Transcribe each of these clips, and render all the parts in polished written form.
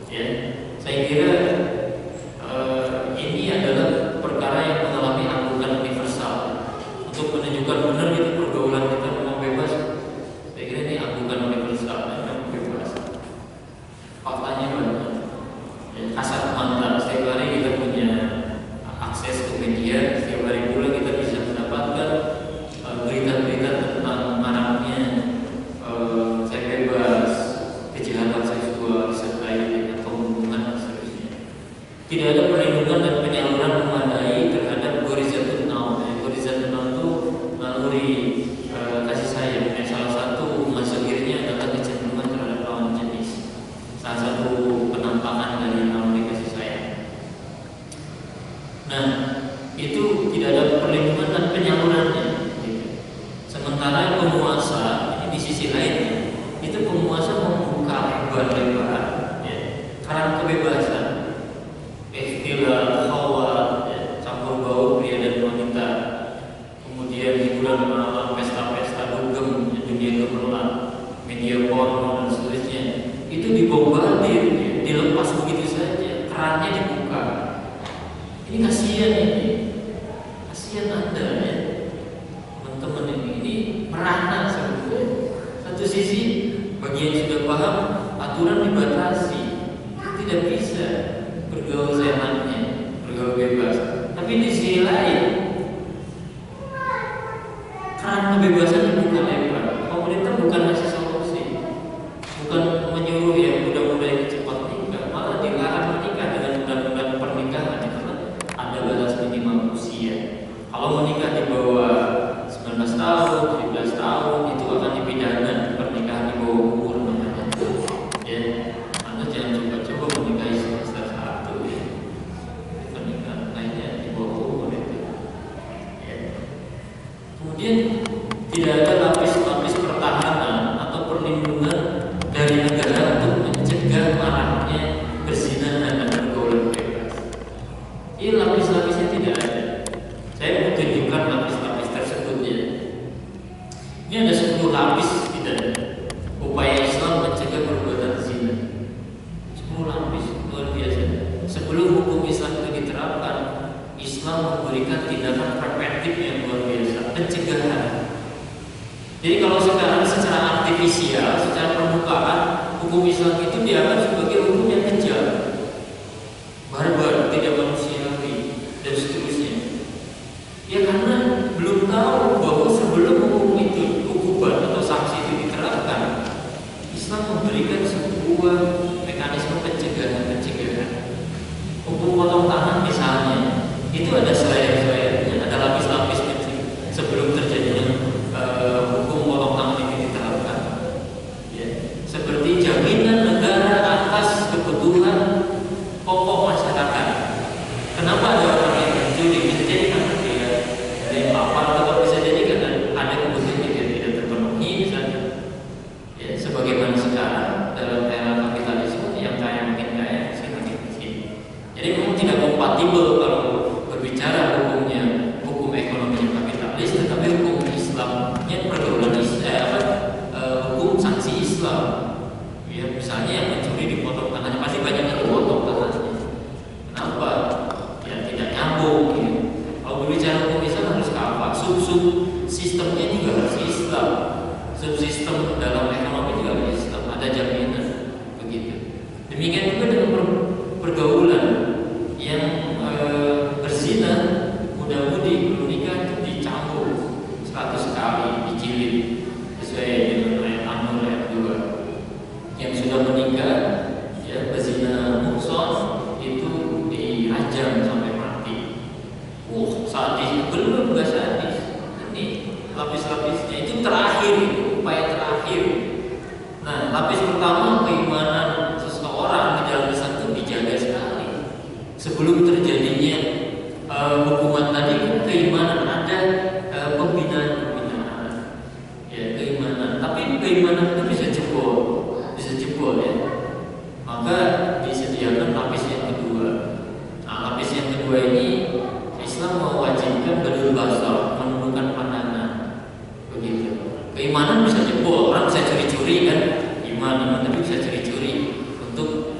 Ya, saya kira ini adalah perkara yang mengalami anggukan universal untuk menunjukkan benar itu pergaulan kita memang bebas. Saya kira ini anggukan universal, memang bebas. Faktanya banyak. Ya, kasat mata, setiap hari kita punya akses ke media, setiap hari pula kita bisa mendapatkan berita-berita tentang maraknya seks bebas, kejahatan seksual disertai dengan pembunuhan dan seterusnya. Tidak ada perlindungan dan penyaluran memadai terhadap horizontal now. Horizontal now itu naluri kasih sayang. Salah satu masukirnya adalah kecenderungan terhadap lawan jenis. Salah satu penampakan dari naluri kasih sayang. Nah, itu tidak ada perlindungan dan penyalurannya. Sementara penguasa ini di sisi lainnya, itu penguasa membuka lebar-lebar keran kebebasan, istilah hawa, campur baur pria dan wanita, kemudian hiburan malam, pesta-pesta dugem, dunia gemerlap, media porno dan seterusnya, itu dibombardir, dilepas begitu saja, kerannya dibuka. Ini kasihan ini, kasihan Anda ya, teman-teman ini merana sebetulnya. Satu sisi bagi yang sudah paham aturan dibatasi, tidak bisa bergaul seenaknya, bergaul bebas. Tapi di sisi lain keran kebebasan dibuka lebar. Pemerintah bukan ngasih solusi, bukan menyuruh yang muda-muda yang cepat nikah, malah dilarang menikah dengan undang-undang pernikahan karena ada batas minimal usia. Kalau menikah di bawah 19 tahun, 17 tahun itu akan dipidana. Pernikahan di bawah umur namanya. Ya, Anda jangan coba-coba menikahi semester 1 ya. Pernikahan lainnya di bawah umur itu. Ya. Kemudian tidak ada lapis-lapis pertahanan atau perlindungan dari negara untuk mencegah maraknya perzinahan dan pergaulan bebas. Ini lapis-lapisnya tidak ada. Saya mau tunjukkan lapis-lapis tersebut ya. Ini ada 10 lapis tidak? Upaya Islam mencegah perbuatan zina. 10 lapis, luar biasa. Sebelum hukum Islam itu diterapkan, Islam memberikan tindakan preventif yang luar biasa, pencegahan. Jadi kalau sekarang secara artifisial, secara permukaan, hukum Islam itu dianggap sebagai hukum yang kejam, barbar, tidak manusiawi, dan seterusnya. Ya karena belum tahu bahwa sebelum hukum itu, hukuman atau sanksi itu diterapkan, Islam memberikan sebuah mekanisme pencegahan. Hukum potong tangan misalnya, itu ada selain-selainnya, ada lapis-lapisnya sebelum terjadinya hukum potong tangan ini diterapkan. Ya, seperti jaminan negara atas kebutuhan pokok masyarakat. Kenapa ada orang yang mencuri? Bisa jadi karena dia dari lapar, atau bisa jadi karena ada kebutuhan yang tidak terpenuhi misalnya. Ya, sebagaimana sekarang dalam era kapitalisme yang kaya makin kaya, miskin makin miskin. Jadi memang tidak kompatibel kalau berbicara hukum ekonominya kapitalis, tetapi hukum Islamnya pergaulan hukum sanksi Islam. Ya, misalnya yang mencuri dipotong tangannya, pasti banyak yang dipotong tangannya. Kenapa? Ya tidak nyambung. Ya. Kalau berbicara hukum Islam harus apa? Sub sistemnya juga harus Islam. Subsistem dalam ekonomi juga harus Islam. Ada jaminan begitu. Demikian juga dengan pergaulan yang berzina, muda-mudi belum nikah itu dicambuk 100 kali, dicilid sesuai dengan ayat An-Nur ayat 2. Yang sudah menikah, ya berzina muhsan itu dirajam sampai mati. Sadis, belum enggak sadis. Ini lapis-lapisnya itu terakhir, upaya terakhir. Nah, lapis pertama keimanan seseorang di dalam Islam itu dijaga sekali. Sebelum terjadinya hukuman tadi, keimanan ada pembinaan, ya keimanan. Tapi keimanan itu bisa jebol ya. Maka disediakan lapis yang kedua. Nah, lapis yang kedua ini Islam mewajibkan badul basar, menundukkan pandangan, begitu. Keimanan bisa jebol, orang bisa curi-curi kan, iman tapi bisa curi-curi untuk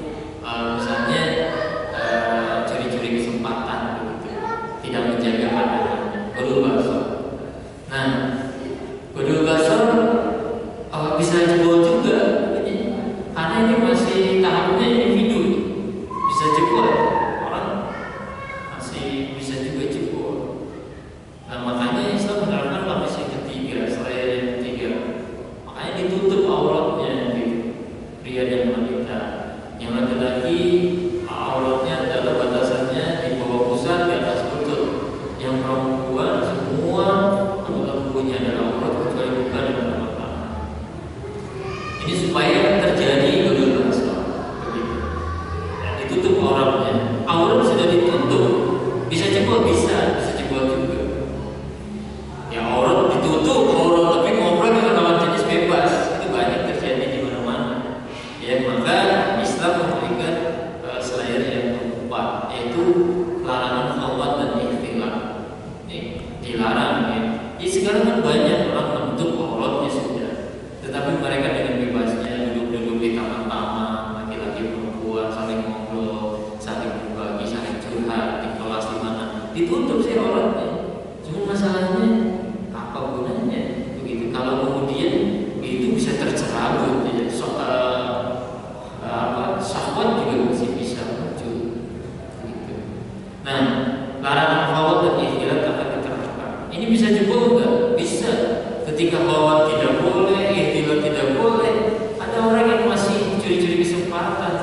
pertoan tidak boleh, ikhtilat tidak boleh. Ada orang yang masih curi-curi kesempatan.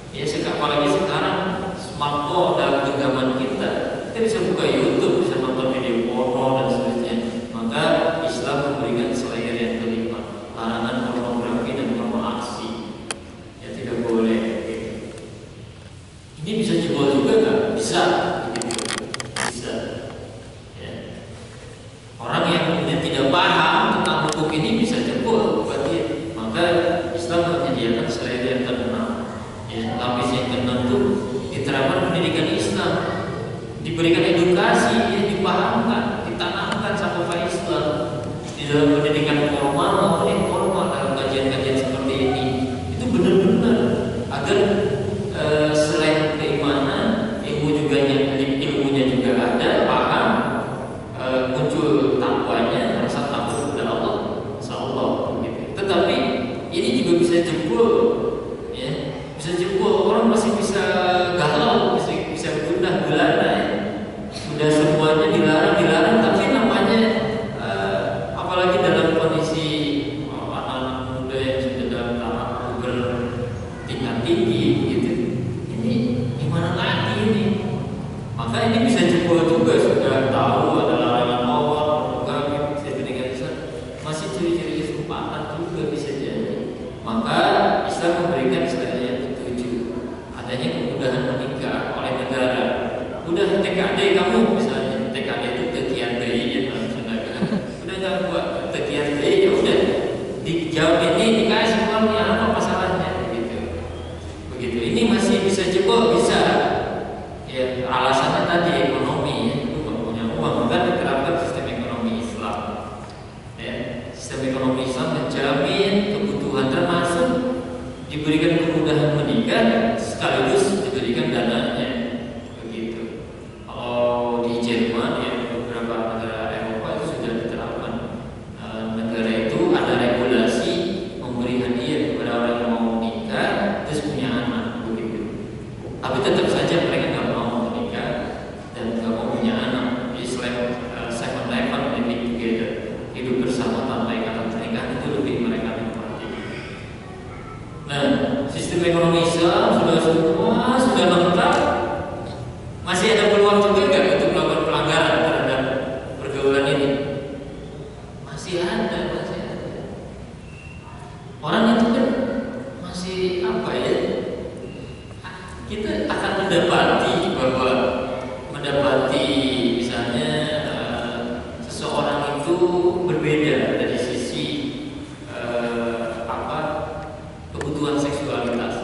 Ya apalagi sekarang smartphone dalam genggaman kita bisa buka YouTube, bisa nonton video porno dan seterusnya. Maka Islam memberikan selain yang kelima, larangan pornografi dan porno aksi. Ya tidak boleh. Ini bisa jebol juga nggak? Bisa. Bisa. Ya. Orang yang kemudian tidak paham tentang hukum ini bisa jebol berarti. Maka Islam menyediakan selain yang keenam. Ya, lapis yang keenam itu diterapkan pendidikan Islam, diberikan edukasi, ya, dipahamkan, ditanamkan sama Islam di dalam pendidikan formal maupun informal dalam kajian-kajian seperti ini. Itu benar-benar agar selain keimanan, ilmunya juga ada, paham, muncul takwanya, rasa takut kepada Allah, insyaallah gitu. Tetapi ini juga bisa jebol, ya, bisa jebol. Orang masih bisa galau, bisa gundah gulana, ya. Sudah semuanya dilarang, tapi namanya apalagi dalam kondisi anak-anak muda yang sudah dalam tahap bertingkat tinggi gitu. Ini gimana lagi ini? Maka ini bisa jebol juga, sudah tahu ada larangan Allah, pornografi, bisa pendidikan masih curi-curi kesempatan juga bisa jadi. Maka Islam memberikan istilahnya yang ketujuh, adanya kemudahan menikah oleh negara. Udah TKD kamu misalnya, TKD itu tekian bayi ya, udah nggak buat tekian bayi ya udah dijawab ini dikasih uangnya, apa masalahnya begitu. Begitu. Ini masih bisa jebol, bisa. Ya alasannya tadi ekonomi, ya, itu nggak punya uang, maka diterapkan sistem ekonomi Islam. Ya, sistem ekonomi Islam menjamin kebutuhan termasuk diberikan kemudahan menikah sekaligus diberikan dananya. Begitu. Kalau di Jerman ya beberapa negara Eropa itu sudah diterapkan. Negara itu ada regulasi memberi hadiah kepada orang yang mau menikah terus punya anak begitu. Tapi tetap saja mereka nggak mau menikah dan nggak mau punya anak. Jadi selain 7-11 living together, hidup bersama tanpa ikatan pernikahan itu lebih mereka nikmati. Nah, sistem ekonomi Islam sudah lengkap. Masih ada peluang juga nggak untuk melakukan pelanggaran terhadap pergaulan ini? Masih ada. Orang itu kan masih apa ya? Kita akan mendapati misalnya seseorang itu berbeda dari sisi kebutuhan seksualitas.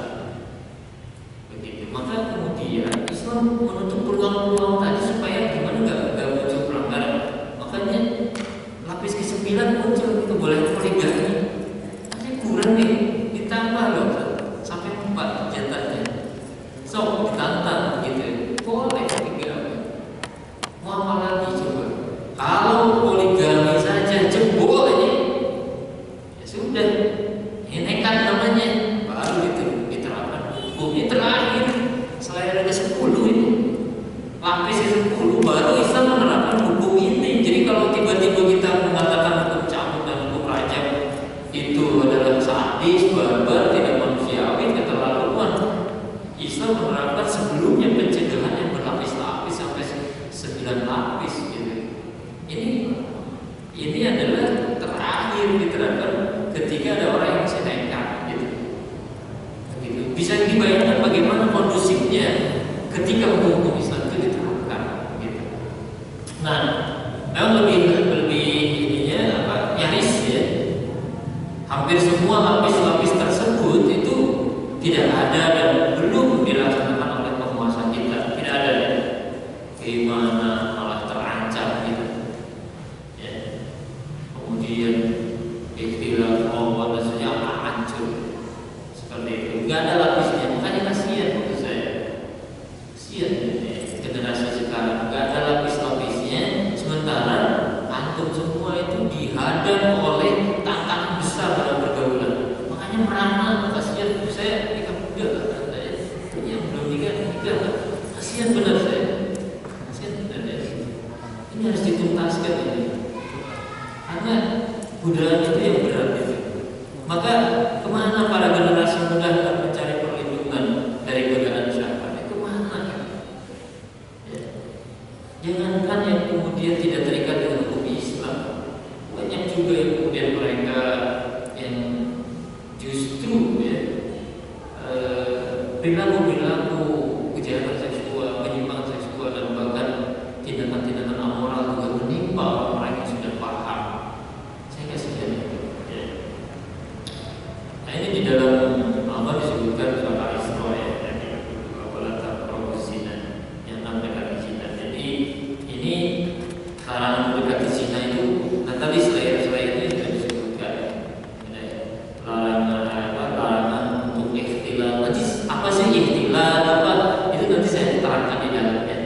Begitu. Maka kemudian Islam menutup peluang-peluang tadi supaya gimana nggak muncul pelanggaran. Makanya lapis ke-9 muncul itu boleh poligami. Tapi kurang nih, ditambah loh sampai 4 jatahnya. So ditantang gitu. Boleh poligami. Mau apa lagi coba? Kalau poligami saja jebol ini, ya sudah. Ini nekat namanya. Baru itu diterapkan hukumnya terakhir. Selain ada 10 ini, lapis 10 baru Islam menerapkan hukum ini. Jadi kalau tiba-tiba kita mengatakan hukum cambuk dan hukum rajam itu adalah sadis, barbar, tidak manusiawi, keterlaluan, Islam menerapkan sebelumnya pencegahan yang berlapis-lapis sampai 9 lapis gitu. Ini adalah terakhir diterapkan ketika ada orang yang masih nekat gitu. Begitu. Bisa dibayangkan bagaimana kondusifnya ketika hukum Islam itu diterapkan gitu. Nah, memang lebih ininya nyaris ya. Hampir semua lapis-lapis tersebut itu tidak ada dan belum dilaksanakan oleh penguasa kita. Tidak ada ya. Gimana malah terancam gitu. Ya. Kemudian ikhtilaf Allah dan sejarah hancur seperti itu. Nggak ada lapisnya, makanya kasihan menurut saya. Kasihan generasi sekarang nggak ada lapis-lapisnya, sementara antum semua itu dihadang oleh tantangan besar dalam pergaulan. Makanya merana, kasihan saya nikah muda kan, yang belum nikah, kasihan benar saya. Kasihan benar ya. Ini harus dituntaskan ini. Karena perlindungan itu yang berat itu. Maka kemana para generasi muda hendak mencari perlindungan dari godaan syahwat? Kemana kan? Ya. Jangankan yang kemudian tidak terikat dengan hukum Islam, banyak juga yang kemudian mereka yang justru ya perilaku kejahatan seksual, penyimpangan seksual dan bahkan tindakan-tindakan amoral juga menimpa orang-orang yang sudah paham. Saya kasih contoh. Ya. Nah ini di dalam Allah disebutkan surat Al-Isra ya, wala taqrabu zina, yang mendekati zina. Jadi ini larangan mendekati zina itu. Nah tadi selain itu juga disebutkan larangan untuk ikhtilal. Nanti apa sih ikhtilal? Apa itu nanti saya terangkan di dalamnya.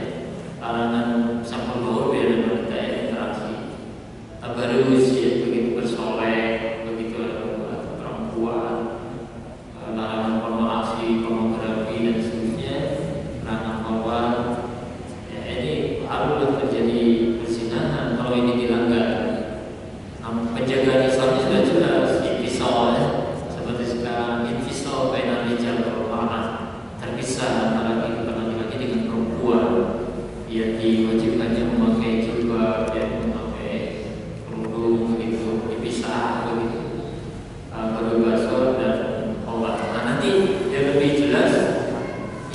Larangan sampul baur biar wanita yang interaksi. Tabarus ya, begitu bersolek, begitu ada perempuan, larangan pornografi, pornografi dan seterusnya, larangan korban. Ya, ini haruslah terjadi perzinahan kalau ini dilanggar. Penjagaan Islam sudah jelas, infisal ya. Seperti sekarang infisal bainal rijal wal mar'ah, terpisah antara laki-laki dengan perempuan. Ya diwajibkannya memakai jilbab, ya memakai kerudung begitu, dipisah begitu. Berbasuh dan kholat. Nah nanti yang lebih jelas,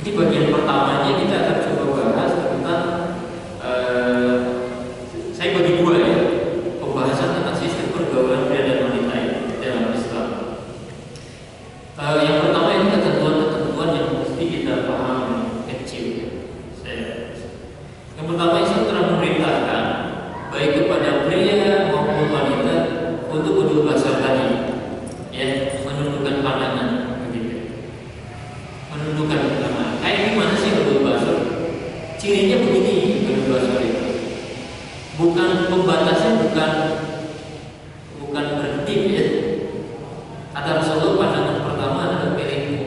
ini bagian pertamanya kita akan coba bahas tentang saya bagi dua ya, pembahasan tentang sistem pergaulan pria dan wanita dalam Islam. Yang pertama ini ketentuan-ketentuan yang mesti kita pahami kecil. Yang pertama Islam telah memerintahkan baik kepada pria maupun wanita untuk berbahasa tadi, ya menundukkan pandangan, begitu. Menundukkan pandangan. Kayak gimana sih berbahasa? Cirinya begini berbahasa itu. Bukan pembatasnya bukan berhenti ya. Kata Rasulullah pandangan pertama adalah milikmu,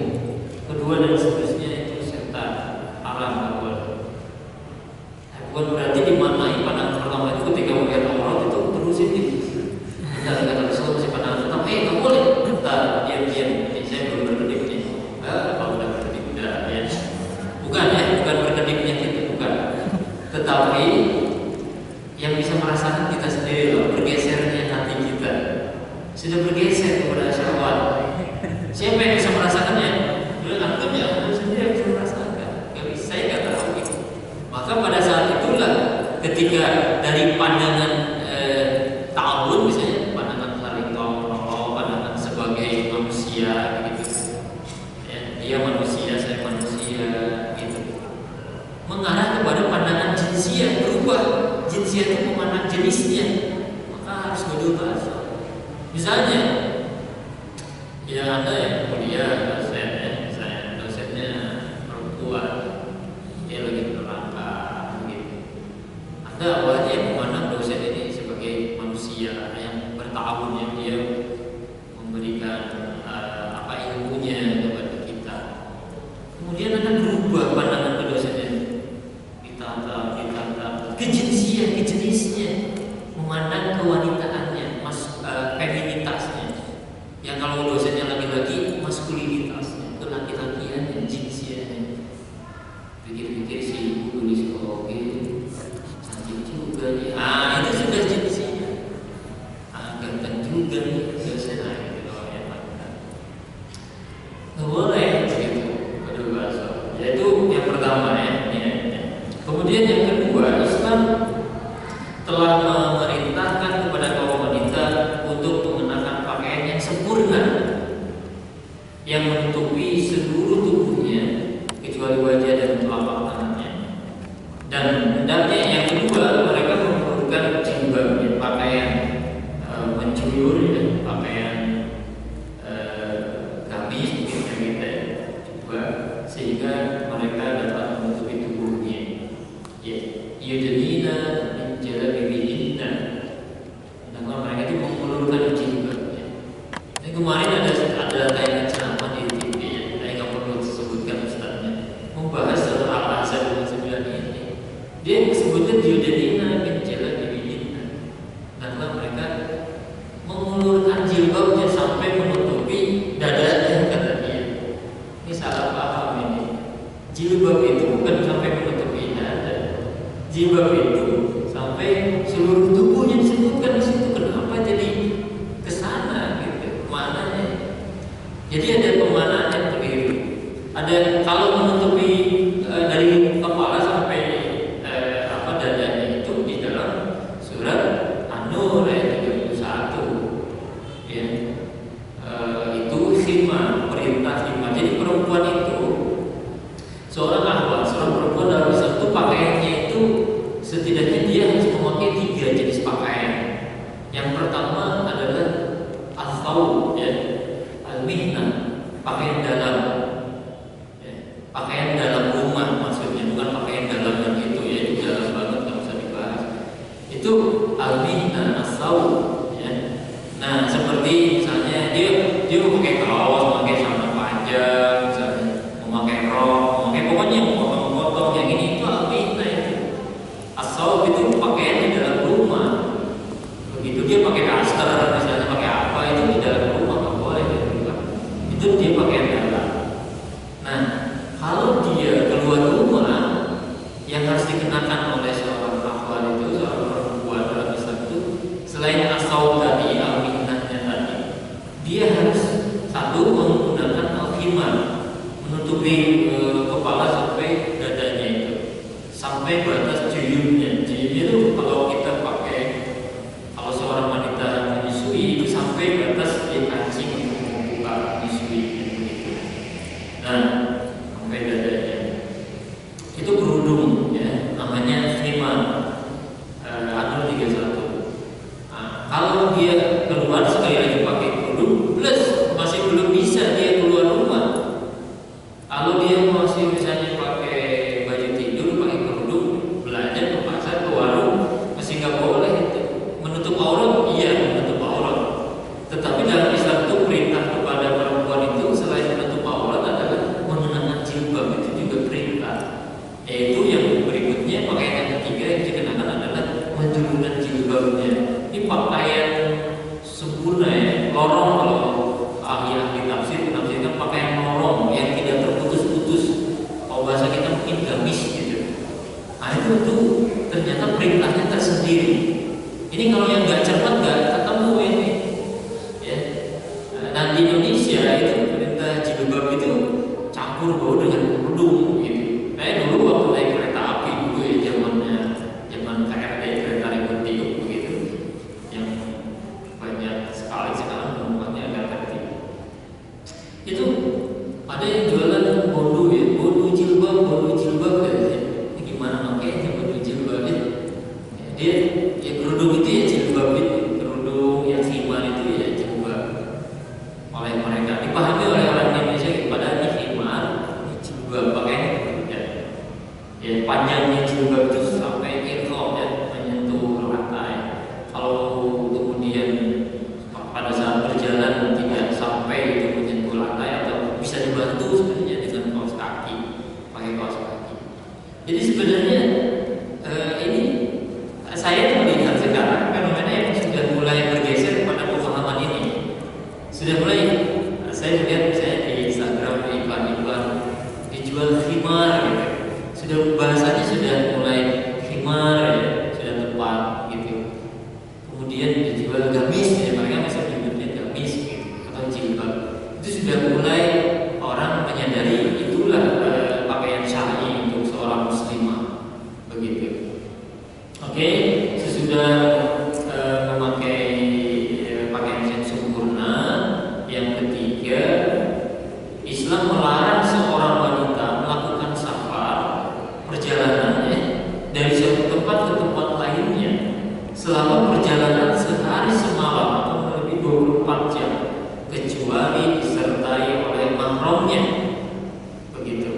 kedua dan seterusnya itu setan, haram bukan berarti dimanai pandangan pertama itu ketika melihat aurat itu terusin gitu. Kata Rasulullah masih pandangan pertama, kamu boleh, diam. Saya belum berkedip nih. Kalau udah berkedip udah ya. Bukan berkedipnya gitu, bukan. Tetapi yang bisa merasakan kita sendiri loh, bergesernya hati kita. Sudah bergeser kepada syahwat. Siapa yang bisa merasakannya? Antum ya, antum sendiri yang bisa merasakan. Gak bisa, saya nggak tahu gitu. Maka pada saat itulah ketika dari pandangan ta'awun misalnya, pandangan saling tolong, pandangan sebagai manusia begitu. Ya, dia manusia, saya manusia gitu. Mengarah kepada pandangan jinsiah, berubah. Jinsiah itu memandang jenisnya, maka harus berubah. Misalnya, ya Anda yang kuliah dosen ya, misalnya dosennya perempuan, dia lagi neraka, gitu. Anda awalnya memandang dosen ini sebagai manusia yang bertahun yang dia memberikan apa ilmunya kepada kita. Kemudian Anda berubah pandangan ke dosennya, ditata ke jinsiah, ke jenisnya, memandang kewanitaannya, feminitasnya. Yang kalau dosennya laki-laki, maskulinitasnya, kelaki-lakiannya, jinsiahnya. Pikir-pikir si ibu di psikologi cantik juga nih. Itu sudah jenisnya. Ganteng juga nih dosen gitu ya. Nggak boleh begitu pada bahasa. Yaitu yang pertama ya. Kemudian yang kedua, Islam telah memerintahkan kepada kaum wanita untuk mengenakan pakaian yang sempurna, yang menutupi seluruh tubuhnya kecuali wajah dan telapak tangannya. Dan hendaknya yang kedua, mereka memerlukan jilbab, pakaian menculur, pakaian gamis gitu, sehingga mereka dapat menutupi tubuhnya. Yudnina min jalabibihinna. Karena mereka itu mengulurkan jilbab. Ini kemarin ada tayangan ceramah di TV ya. Saya nggak perlu sebutkan ustaznya. Membahas soal Al-Azhar 29 ini. Dia sebutkan yudnina min jalabibihinna. Karena mereka mengulurkan seluruhan jilbabnya sampai menutupi dadanya, kata dia. Ini salah paham ini. Jilbab itu bukan sampai menutupi dada. Jilbab itu sampai seluruh tubuhnya disebutkan di situ. Kenapa jadi kesana gitu? Mananya? Jadi ada pemanaan yang keliru. Ada kalau menutupi dari kepala sampai dadanya itu di dalam surat An-Nur ayat 31. Ya. Itu khimar, perintah khimar. Jadi perempuan itu seorang akhwat, seorang perempuan dalam Islam itu pakaiannya itu setidaknya dia harus memakai 3 jenis pakaian. Yang pertama adalah al-thawb, ya, al-mihnah, pakaian dalam, ya, pakaian dalam rumah maksudnya, bukan pakaian dalam yang itu ya, itu dalam banget nggak usah dibahas. Itu al-mihnah, al-thawb, ya. Nah seperti misalnya dia memakai kaos, memakai celana panjang, misalnya memakai rok, memakai pokoknya memotong-motong yang ini, itu al-mihnah itu. As-thawb itu pakaian di dalam rumah. Begitu dia pakai daster, misalnya pakai apa, itu di dalam rumah nggak boleh gitu. Itu dia pakaian dalam. Nah kalau dia keluar rumah, yang harus dikenakan oleh seorang akhwat itu, seorang perempuan dalam Islam itu, selain as-thawb tadi, al-mihnahnya tadi, dia harus satu menggunakan al-khimar, menutupi kepala sampai dadanya itu, sampai batas juyubnya. Juyubnya itu kalau kita pakai, kalau seorang wanita menyusui itu sampai batas dia kancing membuka menyusui gitu. Nah sampai dadanya itu kerudung, ya, namanya khimar, An-Nur 31. Nah, kalau dia keluar sekali lagi pakai kerudung plus masih belum bisa dia keluar rumah. Kalau dia masih misalnya pakai baju tidur, pakai kerudung, belanja ke pasar, ke warung, masih nggak boleh itu. Menutup aurat, iya menutup aurat. Tetapi dalam Islam itu perintah kepada perempuan itu selain menutup aurat adalah mengenakan jilbab, itu juga perintah. Yaitu yang berikutnya, pakaian yang ketiga yang dikenakan adalah menjulurkan jilbabnya. Ini pakaian sempurna, ya, lorong. Kalau ahli-ahli tafsir menafsirkan pakaian lorong yang tidak terputus-putus. Kalau bahasa kita mungkin gamis gitu. Nah itu ternyata perintahnya tersendiri. Ini kalau yang nggak cermat nggak ketemu ini, ya. Dan di Indonesia itu perintah jilbab itu campur bau dengan kerudung gitu. Dulu waktu naik kereta api dulu ya, zaman KRD, kereta ribut tiup begitu, yang banyak sekali sekarang penumpangnya agak tertib. Itu ada yang jualan bondo, ya, bondo jilbab katanya. Ini gimana makanya bondo jilbab ya? Dia ya kerudung itu ya jilbab itu, kerudung yang khimar itu ya jilbab. Oleh mereka dipahami oleh orang Indonesia padahal ini khimar, ini jilbab, pakaian ya, panjangnya jilbab itu sampai irqam, ya, menyentuh lantai. Kalau kemudian pada saat berjalan tidak sampai itu menyentuh lantai, atau bisa dibantu sebenarnya dengan kaos kaki, pakai kaos kaki. Jadi sebenarnya ini saya melihat sekarang fenomena yang sudah mulai bergeser pada pemahaman ini. Sudah mulai saya lihat misalnya di Instagram, di iklan-iklan dijual khimar gitu. Sudah bahasanya sudah mulai khimar, ya, sudah tepat gitu. Kemudian dijual gamis, ya, mereka masih menyebutnya gamis gitu, atau jilbab. Itu sudah mulai orang menyadari itulah pakaian syar'i untuk seorang muslimah begitu. Oke, sesudah memakai pakaian yang sempurna, yang ketiga, Islam melarang seorang wanita melakukan safar, perjalanannya dari satu tempat ke tempat lainnya selama perjalanan sehari semalam atau lebih 24 jam, kecuali disertai oleh mahramnya. Begitu.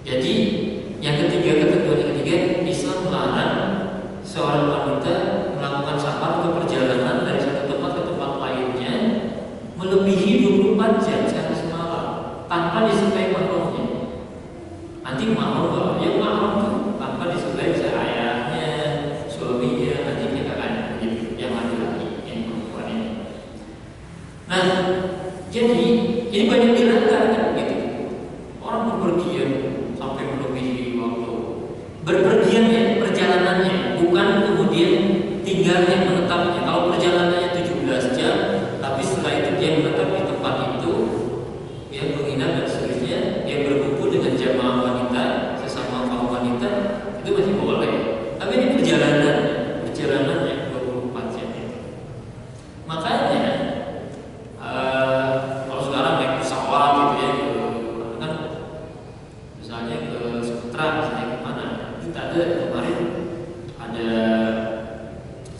Jadi yang ketiga, Islam melarang seorang wanita melakukan safar atau perjalanan dari satu tempat ke tempat lainnya melebihi 24 jam sehari semalam tanpa disertai mahramnya. Nanti mahram, yang mahram itu tanpa disertai bisa ayahnya, suaminya, adiknya, kakaknya, begitu, yang laki-laki, yang perempuan ini. Nah, jadi ini banyak dilanggar kan gitu. Orang berpergian sampai melebihi waktu. Berpergian ya, perjalanannya, bukan kemudian tinggalnya menetapnya. Kalau perjalanannya 17 jam, tapi setelah itu dia menetap di tempat itu, dia menginap dan seterusnya, dia berkumpul dengan jamaah wanita, sesama kaum wanita, itu masih boleh. Tapi ini perjalanannya 24 jam. Makanya kalau sekarang naik pesawat gitu ya, kan misalnya ke Sumatera, misalnya ke mana, kita ada kemarin ada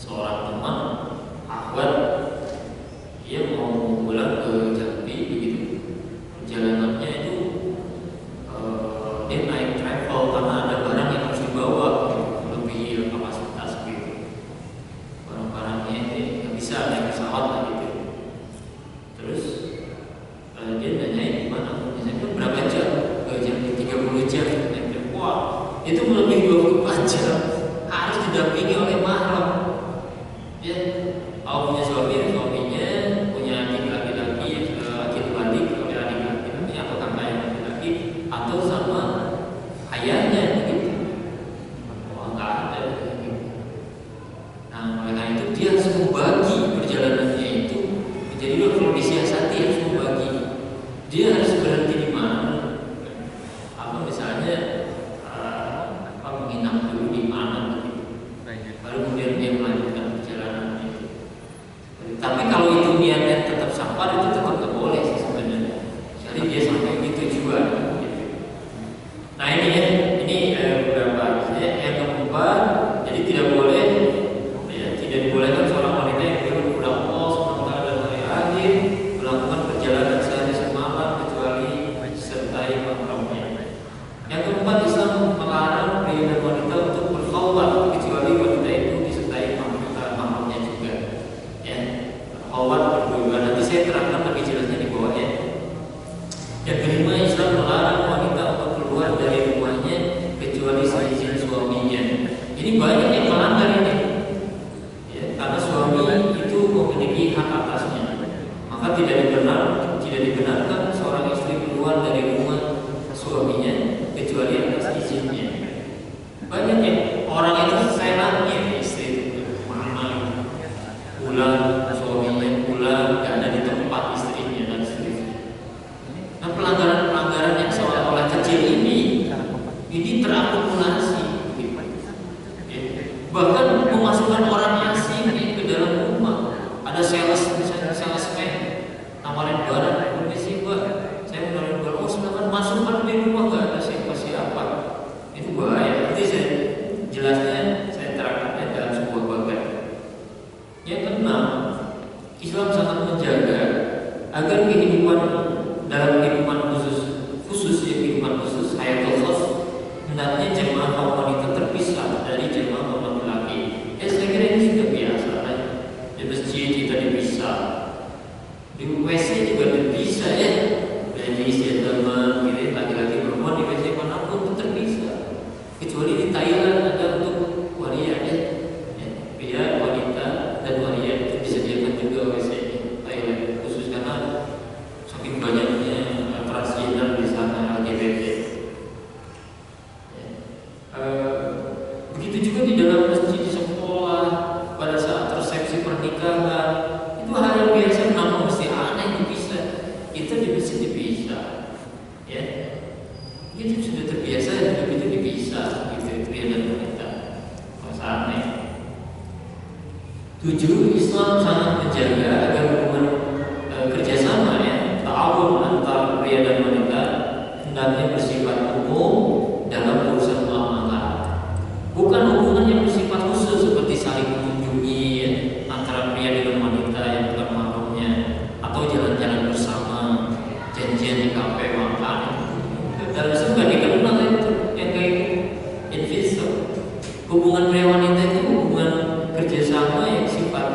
seorang teman Ahwat, dia mau pulang ke Jambi begitu. Perjalanannya itu dia naik travel karena ada barang yang harus dibawa gitu, lebih kapasitas gitu. Barang-barangnya ini nggak bisa naik pesawat lah gitu. Terus dia nanyain gimana? Misalnya kan berapa jam? Ke Jambi 30 jam naik travel. Wah, itu melebihi 24 jam. Harus didampingi oleh mahram. Ya, kalau punya suaminya punya adik laki-laki yang sudah akil balik oleh adik laki-laki atau kakak yang laki-laki atau sama ayahnya begitu. Wah, nggak ada begitu. Nah, oleh karena itu dia harus membagi perjalanannya itu. Jadi kalau disiasati harus membagi. Dia harus berhenti di mana? Apa misalnya menginap dulu di mana begitu. Baru kemudian dia melanjutkan perjalanan itu. Tapi kalau itu niatnya tetap safar itu tetap nggak boleh sih sebenarnya. Jadi dia sampai gitu juga. Gitu. Nah ini ya, ini beberapa. Yang keempat, jadi tidak boleh, ya, tidak dibolehkan seorang wanita yang belum pulang sementara dalam hari akhir melakukan perjalanan sehari semalam kecuali disertai mahramnya. Yang keempat, Islam melarang pria dan wanita untuk berkhawat kecuali wanita itu disertai mahramnya juga. Ya, khawat berdua. Nanti saya terangkan lebih jelasnya di bawahnya. Yang kelima, Islam melarang wanita untuk keluar dari rumahnya kecuali seizin suaminya. Ini banyak yang melanggar ini. Ya, karena suami itu memiliki hak atasnya. Maka tidak dibenarkan seorang istri keluar dari rumah suaminya kecuali atas izinnya. Banyak ya orang itu senangnya istri mana pulang, suaminya pulang gak ada di tempat istrinya dan seterusnya. Nah pelanggaran yang seolah-olah kecil ini terakumulasi. Bahkan memasukkan orang asing ke dalam rumah. Ada salesman nawarin barang, permisi Mbak, saya mau nawarin barang. Oh silakan masukkan di rumah, nggak ada siapa. Itu bahaya. Nanti saya jelasnya, saya terangkannya dalam sebuah bagan. Yang keenam, Islam sangat menjaga agar kehidupan dalam kehidupan khusus hayatul khas, hendaknya jemaah kaum wanita terpisah dari jemaah kaum laki-laki. Saya kira ini sudah biasa kan? Di masjid kita dipisah, di WC juga dipisah ya. Ladies gentlemen, gitu, laki-laki perempuan di WC manapun itu terpisah. Kecuali di Thailand ada untuk waria ya, pria, wanita dan waria itu disediakan juga WC di Thailand khusus karena saking banyaknya transgender di sana LGBT. Begitu juga di dalam masjid, di sekolah, pada saat resepsi pernikahan, itu hal yang biasa. Kenapa mesti aneh dipisah? Itu di masjid dipisah, ya. Itu sudah terbiasa, hidup itu dipisah, gitu, pria dan wanita. Masa aneh. 7. Islam sangat menjaga agar hubungan kerjasama ya, ta'awun antar pria dan wanita hendaknya bersifat umum dalam urusan muamalah. Bukan hubungan yang bersifat khusus seperti saling mengunjungi ya, antara pria dengan wanita yang bukan mahramnya, atau jalan-jalan bersama, janjian di kafe makan. Dalam Islam nggak dikenal itu yang kayak invisible. Hubungan pria wanita itu hubungan kerjasama yang sifatnya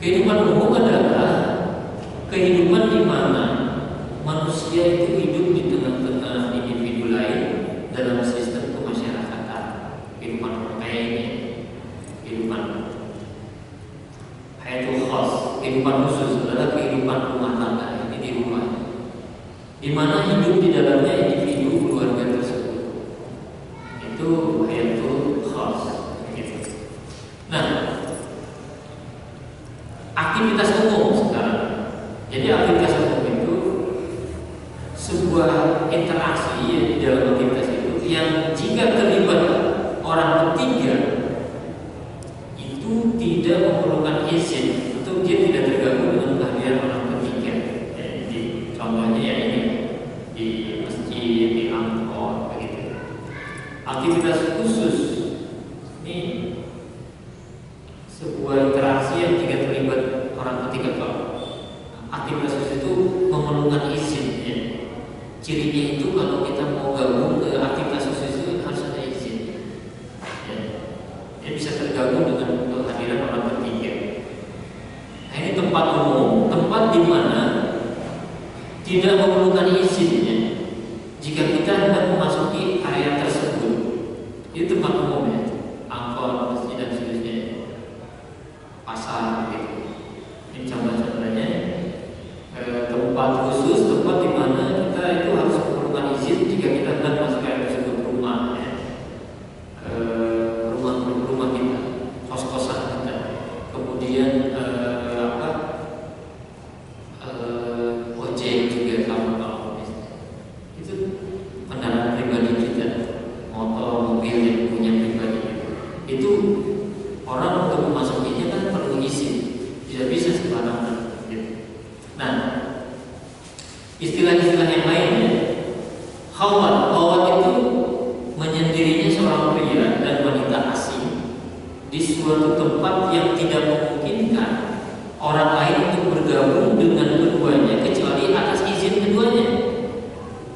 Kehidupan umum adalah kehidupan di mana manusia itu hidup di tengah-tengah individu lain dalam sistem kemasyarakatan. Kehidupan kayak ini, kehidupan hayatul khas, kehidupan khusus adalah kehidupan rumah tangga. Ini di rumah, di mana hidup di dalamnya individu keluarga tersebut. Itu hayatul khas. Gitu. Nah, aktivitas umum sekarang. Jadi aktivitas umum itu sebuah interaksi di dalam aktivitas itu yang jika terlibat orang ketiga itu tidak memerlukan izin, untuk dia tidak terganggu dengan kehadiran orang ketiga. Jadi contohnya ya ini di masjid, di angkot, begitu. Aktivitas khusus ini sebuah interaksi yang jika terlibat orang ketiga. Aktivitas khusus itu memerlukan izin ya. Cirinya itu kalau kita mau gabung ke aktivitas khusus itu harus ada izin ya. Dia bisa tergabung dengan kehadiran orang ketiga. Nah, ini tempat umum, tempat di mana tidak memerlukan izin ya. Jika kita hendak memasuki area tersebut, itu tempat umum ya. Angkot, masjid dan seterusnya, pasar gitu. Ini contoh-contohnya. Tempat khusus, tempat di mana kita itu harus memerlukan izin jika kita hendak masuk ke area tersebut, rumah ya. Rumah kita, kos-kosan kita, kemudian ojek juga sama, kalau itu kendaraan pribadi kita, motor, mobil yang punya pribadi itu orang untuk memasukinya kan perlu izin, tidak bisa sembarangan gitu. Nah, istilah-istilah yang lainnya, khawat itu menyendirinya seorang pria dan wanita asing di suatu tempat yang tidak memungkinkan orang lain untuk bergabung dengan keduanya kecuali atas izin keduanya.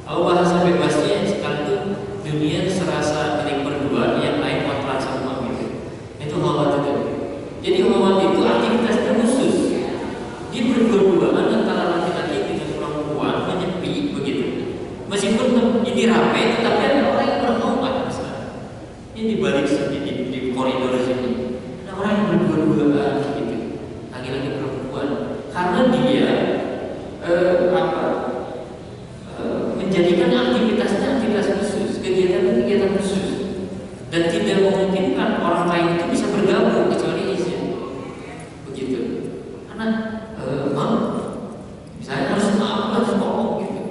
Kalau bahasa bebasnya sekarang itu dunia serasa milik berdua, yang lain kontrak sama gitu. Itu khawat itu. Jadi khawat itu aktivitasnya khusus. Dia berdua-duaan antara laki-laki dengan perempuan, menyepi begitu. Meskipun ini ramai, tetapi ada orang yang berkhawat misalnya. Ini di balik sini, di koridor sini, ada orang yang berdua-duaan gitu, laki-laki perempuan, karena dia menjadikan aktivitasnya aktivitas khusus, kegiatan khusus, dan tidak memungkinkan orang lain itu bisa bergabung kecuali izin begitu. Karena misalnya harus ngomong gitu.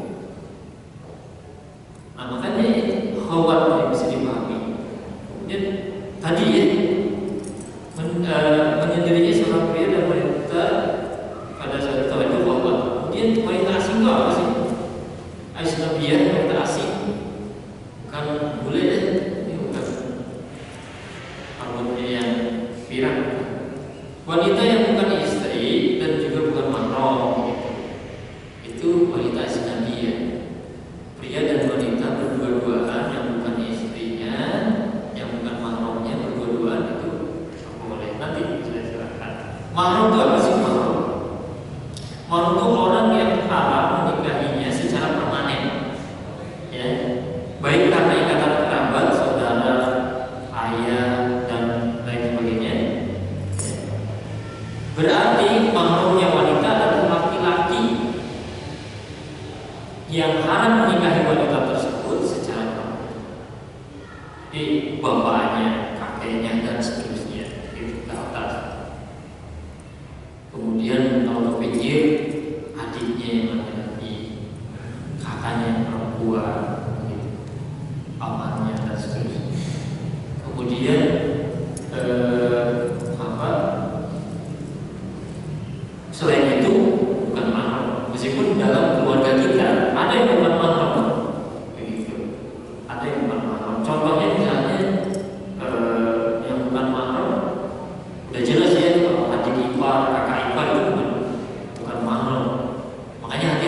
Nah, makanya khawat yang bisa dipahami. Kemudian tadi ya menyendirinya seorang pria dan wanita pada saat itu khawat. Kemudian wanita asing itu apa sih? Ajnabiyah, wanita asing, bukan bule ya, ini bukan rambutnya yang pirang. Wanita yang bukan istri dan juga bukan mahram gitu. Itu wanita ajnabiyah. Pria dan wanita berdua-duaan yang bukan istrinya, yang bukan mahramnya berdua-duaan itu boleh. Nanti saya serahkan. Mahram itu apa sih mahram? Mahram itu orang yang haram menikahinya secara permanen. Ya. Baik karena ikatan kerabat, saudara, ayah dan lain sebagainya. Berarti mahramnya wanita adalah laki-laki yang haram menikahi wanita tersebut secara permanen. Jadi bapaknya, kakeknya dan seterusnya itu ke atas. Kemudian kalau ke pinggir, adiknya yang laki-laki, kakaknya yang perempuan, gitu. Pamannya dan seterusnya. Kemudian selain itu bukan mahram, meskipun dalam keluarga kita ada yang bukan mahram, begitu. Ada yang bukan mahram. Contohnya misalnya yang bukan mahram, udah jelas ya, kalau adik ipar, kakak ipar itu bukan mahram. Makanya hati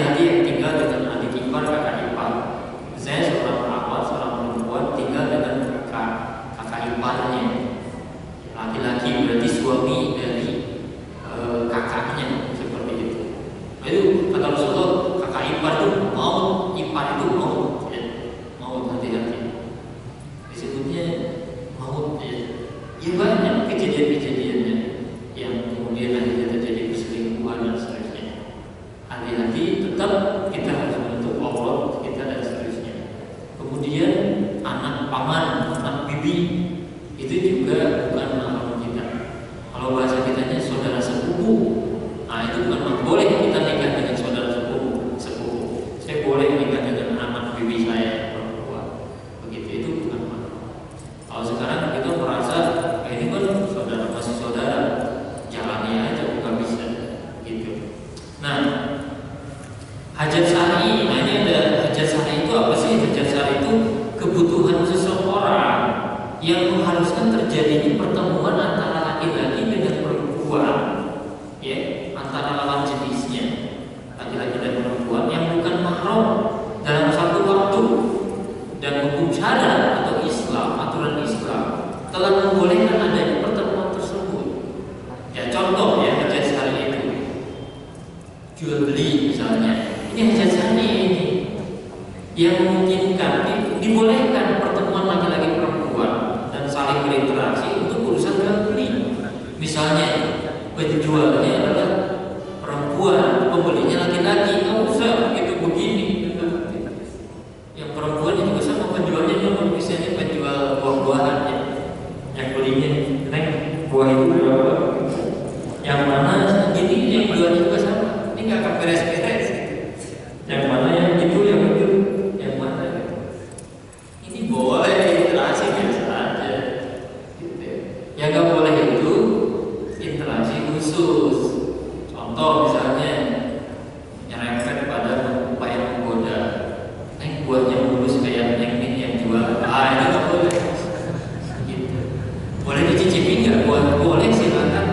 kemudian akhirnya terjadi perselingkuhan dan seterusnya. Hati-hati, tetap kita harus menuntut aurat kita dan seterusnya. Kemudian anak paman, anak bibi itu juga bukan mahram kita. Kalau bahasa kitanya saudara sepupu, nah itu bukan boleh kita nikah dengan saudara sepupu. Saya boleh nikah dengan anak bibi saya perempuan. Begitu, itu bukan mahram. Kalau sekarang kita merasa ini kan saudara, masih saudara, jalani aja, bukan bisa gitu. Nah, hajat syar'i, nah ini ada hajat syar'i itu apa sih? Hajat syar'i itu kebutuhan seseorang yang mengharuskan terjadinya pertemuan antara laki-laki dengan perempuan, ya, antara lawan jenisnya, laki-laki dan perempuan yang bukan mahram dalam satu waktu. Dan hukum syara atau Islam, aturan Islam telah membolehkan adanya pertemuan tersebut. Ya contoh ya hajat syar'i itu jual beli misalnya. Ini hajat syar'i ini yang memungkinkan dibolehkan pertemuan laki-laki perempuan dan saling berinteraksi untuk urusan jual beli. Misalnya penjualnya adalah perempuan, pembelinya laki-laki, nggak usah itu begini. Yang perempuan juga sama penjualnya juga misalnya penjual buah-buahan ya. Yang belinya neng buah itu berapa? Yang mana gini yang jualnya juga sama. Ini nggak akan beres-beres. Yang mana yang itu yang mana gitu. Ini boleh interaksi biasa aja. Gitu. Yang nggak boleh itu interaksi khusus. Contoh misalnya nyerempet pada upaya menggoda. Neng buatnya mulus kayak neng ini yang jual. Itu nggak boleh. Gitu. Boleh dicicipi nggak? Boleh silakan.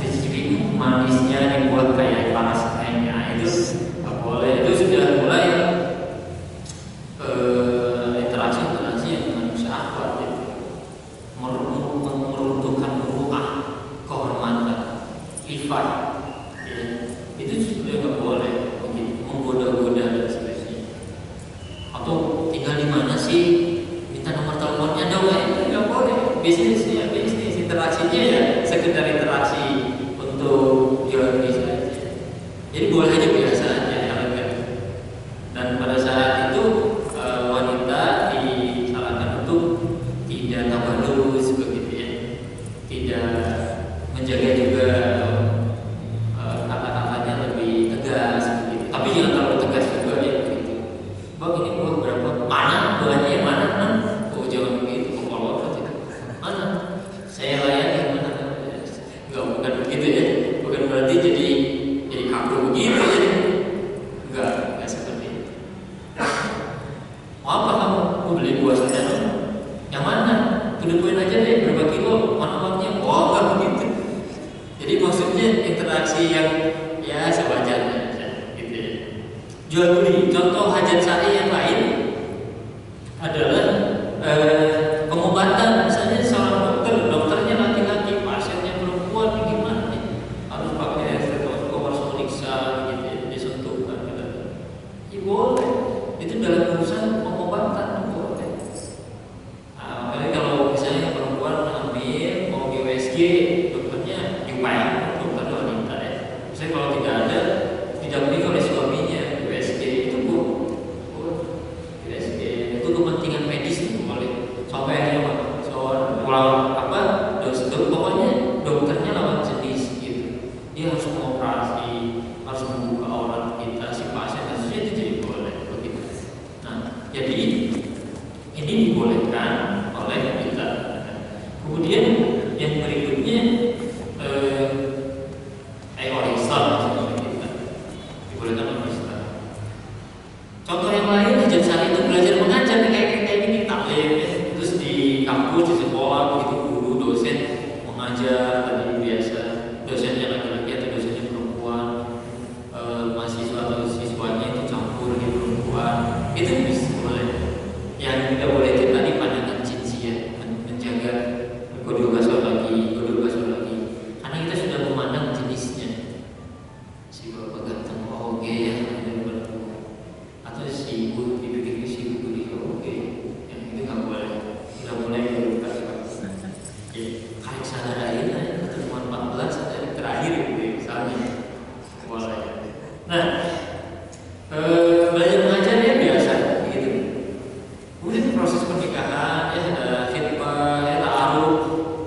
Dicicipi manisnya yang buat kayak panas nengnya itu nggak boleh. Itu sudah mulai interaksi yang manusia akhwat gitu. Meruntuhkan ruah, kehormatan, ifat. Ya. Itu sudah nggak boleh begitu, menggoda-goda dan sebagainya. Atau tinggal di mana sih? Minta nomor teleponnya dong, nggak boleh. Bisnis, interaksinya ya sekedar interaksi untuk jual beli saja. Jadi boleh aja biasa aja elegan. Dan pada saat itu wanita disarankan untuk tidak tawadus begitu ya, tidak menjaga juga kata-katanya lebih tegas begitu. Tapi jangan terlalu tegas juga ya begitu. Bang ini buah berapa? Mana buahnya yang mana? Oh jangan begitu, kepala tidak. Mana? Saya layani mana? Enggak, bukan begitu ya. Bukan berarti jadi kaku begitu ya. Enggak seperti itu. Mau apa kamu? Mau beli buah saja? Yang mana? Tuduh aja deh berapa kilo? Mana uangnya? Oh enggak begitu. Jadi maksudnya interaksi yang ya sewajarnya gitu ya. Jual beli. Contoh hajat syar'i yang lain adalah pengobatan. Misalnya seorang dokternya laki-laki, pasiennya perempuan, gimana nih? Harus pakai stetoskop, harus meriksa gitu ya, disentuhkan gitu. Ya boleh. Itu dalam urusan pengobatan boleh. Apalagi kalau misalnya perempuan hamil mau di USG, dokternya UPM, dokter wanita ya. Misalnya kalau tidak ada, didampingi oleh suaminya USG itu boleh. hadir gitu misalnya. Boleh. Nah, belajar mengajarnya biasa gitu. Kemudian proses pernikahan ya ada khitbah, ya ta'aruf,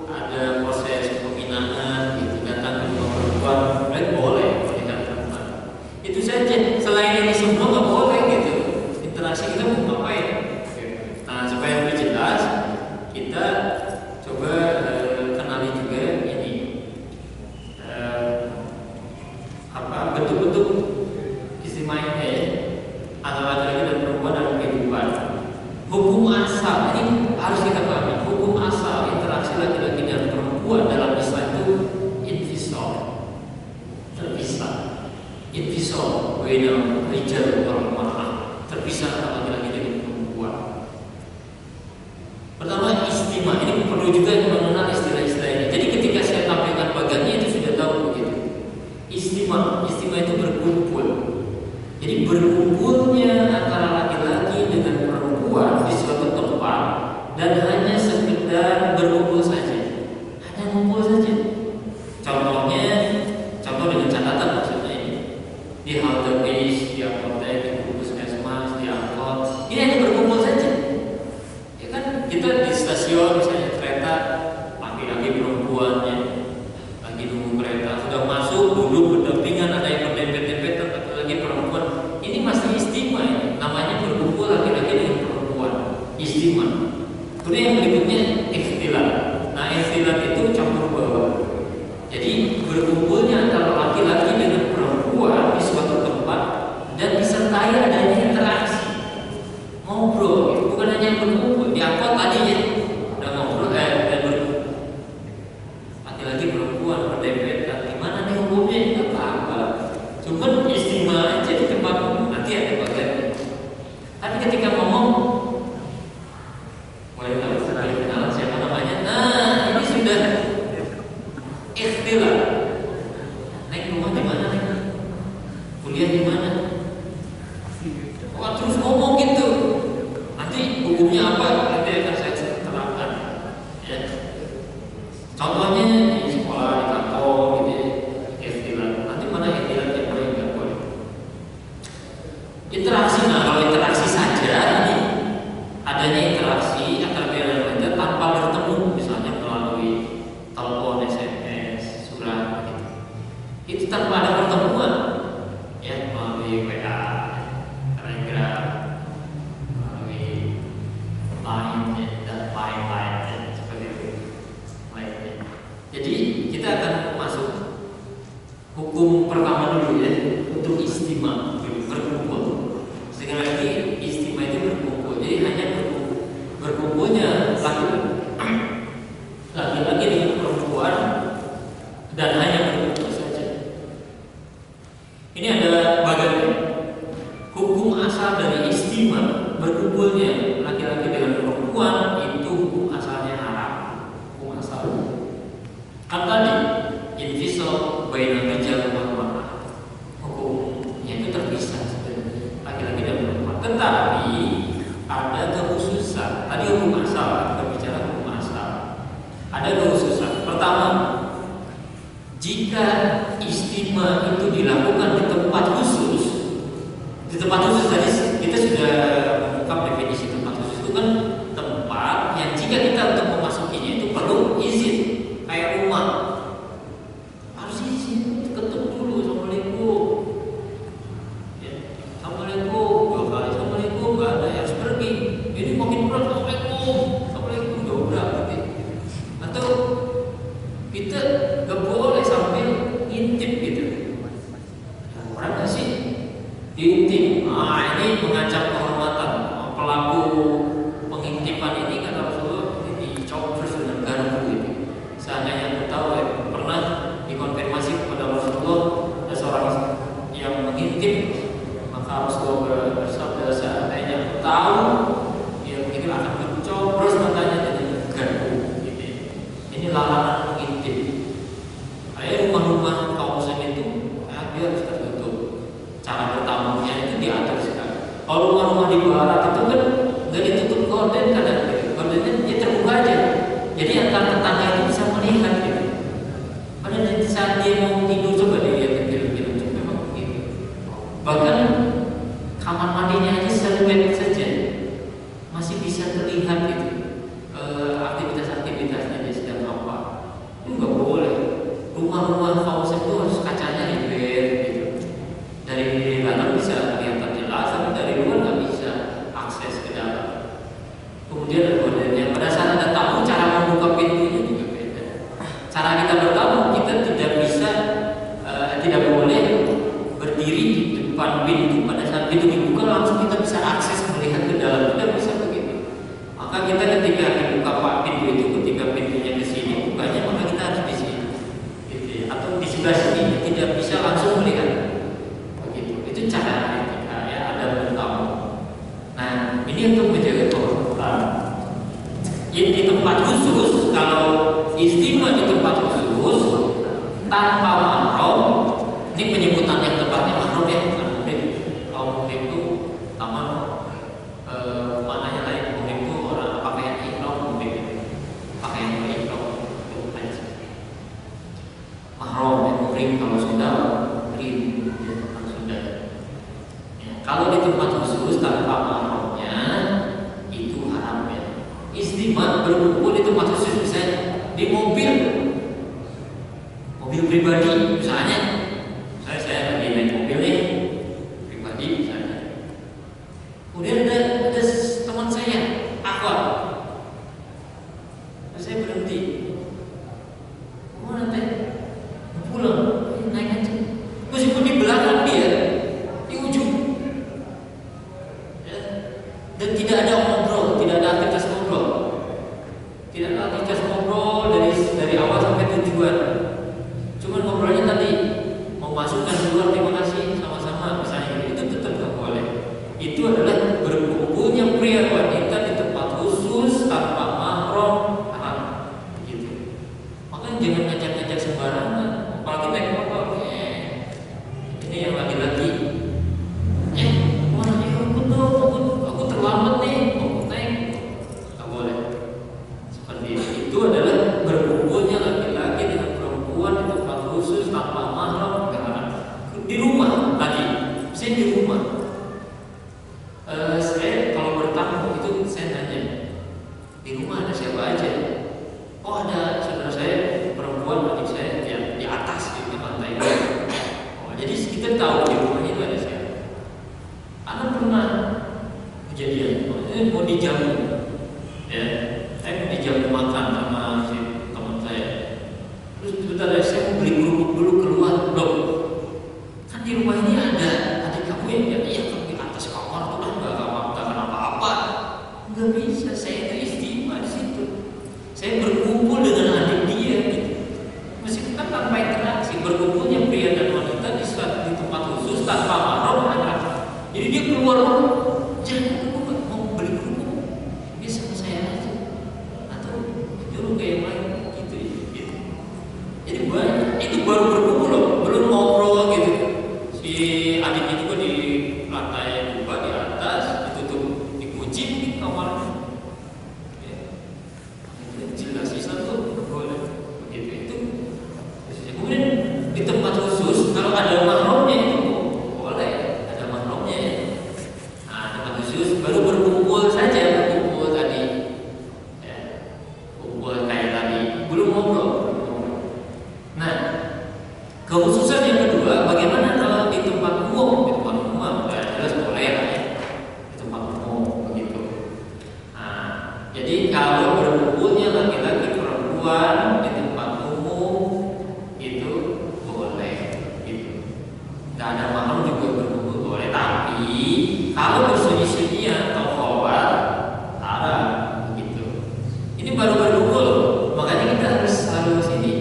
ada proses pembinaan gitu, datang ke rumah perempuan, boleh pernikahan perempuan. Itu saja. Selain ini semua nggak boleh gitu. Interaksi kita mau ngapain? Nah, supaya lebih jelas, kita coba kenali juga ini bentuk-bentuk istimewanya ya antara laki-laki dan perempuan dalam kehidupan. Hukum asal ini harus kita pahami. Hukum asal interaksi laki-laki dan perempuan dalam Islam itu infisal, terpisah. Infisal, bainal rijal wal mar'ah, terpisah antara laki-laki dan perempuan. Pertama istimewa, ini perlu juga mengenal istilah-istilah ini. Jadi ketika saya tampilkan bagannya itu sudah tahu begitu. Istimewa itu berkumpul. Jadi berkumpulnya antara laki-laki dengan perempuan di suatu tempat dan hanya sekedar berkumpul saja, hanya ngumpul saja. Contoh dengan catatan maksudnya ini di halte bis, di apotek, di puskesmas, di angkot, ini hanya berkumpul saja. Ya kan kita di stasiun misalnya kereta, laki-laki perempuannya lagi nunggu kereta sudah masuk duduk berdampingan, ada yang berdempet-dempetan laki-laki perempuan. Ini masih istimewa ini. Namanya berkumpul laki-laki dengan perempuan. Istimewa. Kemudian yang berikutnya ikhtilat. Nah, ikhtilat itu campur baur. Jadi berkumpulnya antara laki-laki dengan perempuan di suatu tempat dan disertai adanya interaksi, ngobrol. Gitu. Bukan hanya berkumpul di angkot tadinya udah ngobrol dan berkumpul. Laki-laki perempuan berdempet, gimana nih hukumnya? Nggak apa-apa. Cuma istimewa aja di tempat umum, nanti ada bagian. Tapi ketika ngomong, mulai tahu kenalan siapa namanya. Nah, ini sudah ikhtilat. Naik rumah di mana nih? Kuliah di mana? Oh, terus ngomong gitu. Nanti hukumnya apa? Nanti akan saya terangkan. Ya. Contohnya di sekolah, di kantor, gitu ya. Ikhtilat. Nanti mana ikhtilat yang boleh nggak boleh? Interaksi. Nah, kalau interaksi saja ini adanya interaksi antara pihak dan wanita tanpa bertemu, misalnya melalui telepon, SMS, surat, gitu. Itu tanpa ada pertemuan, ya melalui WA, Telegram, melalui Line dan lain-lain seperti itu. Lainnya. Jadi kita akan masuk hukum pertama dulu ya untuk istimewa berkumpul. Sekali lagi istimewa itu berkumpul. Jadi hanya berkumpulnya laki-laki dengan perempuan dan hanya berkumpul saja. Ini ada bagian hukum asal dari istimewa berkumpulnya laki-laki dengan perempuan itu hukum asalnya haram. Hukum asal. Kan tadi invisal bainal rijal wal mar'ah. Hukumnya itu terpisah sebenarnya laki-laki dan perempuan. Tetapi ada kekhususan. Tadi hukum asal, berbicara hukum asal. Ada kekhususan. Pertama, jika istimewa itu dilakukan di tempat khusus tadi kita sudah mengungkap definisi tempat khusus itu kan tempat yang jika kita untuk memasukinya itu perlu izin, kayak rumah harus izin, ketuk dulu, assalamualaikum, ya, assalamualaikum, 2 kali assalamualaikum, nggak ada harus pergi, ini makin berat, assalamualaikum, jauh berarti, atau kita nggak boleh sambil ngintip gitu, orang nggak sih diintip, ini mengancam kehormatan pelaku pengintipan ini kata Rasulullah ini dicopres dengan garpu itu. Seandainya aku tahu pernah dikonfirmasi kepada Rasulullah ada seorang yang mengintip, maka Rasulullah bersabda seandainya aku tahu dia begitu akan dicopres matanya dengan garpu. Gitu. Ini larangan mengintip. Rumah-rumah kaum muslim itu dia harus tertutup. Cara bertamunya itu diatur sekali. Kalau rumah-rumah di barat itu kan nggak ditutup gorden kadang-kadang. Gordennya langsung kita bisa akses melihat ke dalam, tidak bisa begitu. Maka kita ketika buka pintu itu, ketika pintunya ke sini bukanya, maka kita harus di sini, gitu ya. Atau di sebelah sini tidak bisa langsung melihat, begitu. Itu cara ketika ya ada tamu. Nah, ini untuk menjaga kehormatan. Di tempat khusus, kalau istimewa di tempat khusus tanpa mahram, ini penyebutan yang tepatnya mahram ya, bukan muhrim. Kalau muhrim itu sama maknanya lain. Muhrim itu orang pakaian ihram, muhrim pakaian ihram itu aja. Mahram ya, muhrim kalau sudah muhrim ya, sudah. Ya, kalau di tempat khusus tanpa mahramnya itu haram ya. Istimewa berkumpul di tempat khusus, misalnya di mobil pribadi misalnya. Saya lagi naik mobil nih pribadi misalnya, kemudian ada teman saya akhwat, saya berhenti, mana teh pulang, naik aja, meskipun di belakang dia di ujung ya. Dan tidak ada ngobrol, tidak ada aktivitas ngobrol, tidak ada aktivitas ngobrol dari awal sampai tujuan. Cuman ngobrolnya tadi mau masuk dan keluar, terima kasih sama-sama misalnya, itu tetap nggak boleh. Itu adalah berkumpulnya pria wanita di tempat khusus tanpa mahram haram, gitu. Makanya jangan ngajak-ngajak sembarangan, apalagi naik motor. Ini yang laki-laki, mana nih aku terlambat nih, mau naik, nggak boleh. Seperti itu adalah berkumpulnya laki-laki dengan perempuan di tempat khusus tanpa mahram. Di rumah lagi, saya di rumah, saya kalau bertamu itu saya nanya, di rumah ada siapa aja? Oh, ada saudara saya perempuan, adik saya yang di atas di lantai. Oh, jadi kita tahu di rumah itu ada siapa. Anak pernah kejadian, mau dijamu, ya, saya mau dijamu makan sama si teman saya. Terus sebentar saya mau beli kerupuk dulu, keluar dong. Kan di rumah ini ada adik kamu yang kamu di atas kamar tuh nggak kenapa-apa. Nggak bisa, saya itu istimewa di situ. Saya berkumpul dengan adik dia, gitu. Meskipun kan tanpa interaksi, berkumpulnya pria dan wanita di tempat khusus tanpa mahram haram. Jadi dia keluar, jangan mau beli kerupuk, dia sama saya aja, atau nyuruh ke yang lain, gitu. Jadi banyak, itu baru berkumpul loh, belum ngobrol gitu. Si adiknya juga di lantai 2 di atas, ditutup, dikunci di kamarnya. Ya. Jelas sisa tuh boleh begitu itu. Kemudian di tempat khusus kalau ada mahramnya itu boleh, ada mahramnya. Nah, tempat khusus baru berkumpul saja, berkumpul tadi. Ya. Kumpul kayak tadi, belum ngobrol. Nah, kekhususan yang kedua, bagaimana kalau di tempat umum? Di tempat umum, jelas boleh ya, di tempat umum begitu. Nah, jadi kalau berkumpulnya laki-laki perempuan di tempat umum itu boleh, gitu. Nggak ada mahram juga berkumpul boleh, tapi kalau bersunyi-sunyi atau khawat haram, begitu. Ini baru berkumpul, makanya kita harus ini,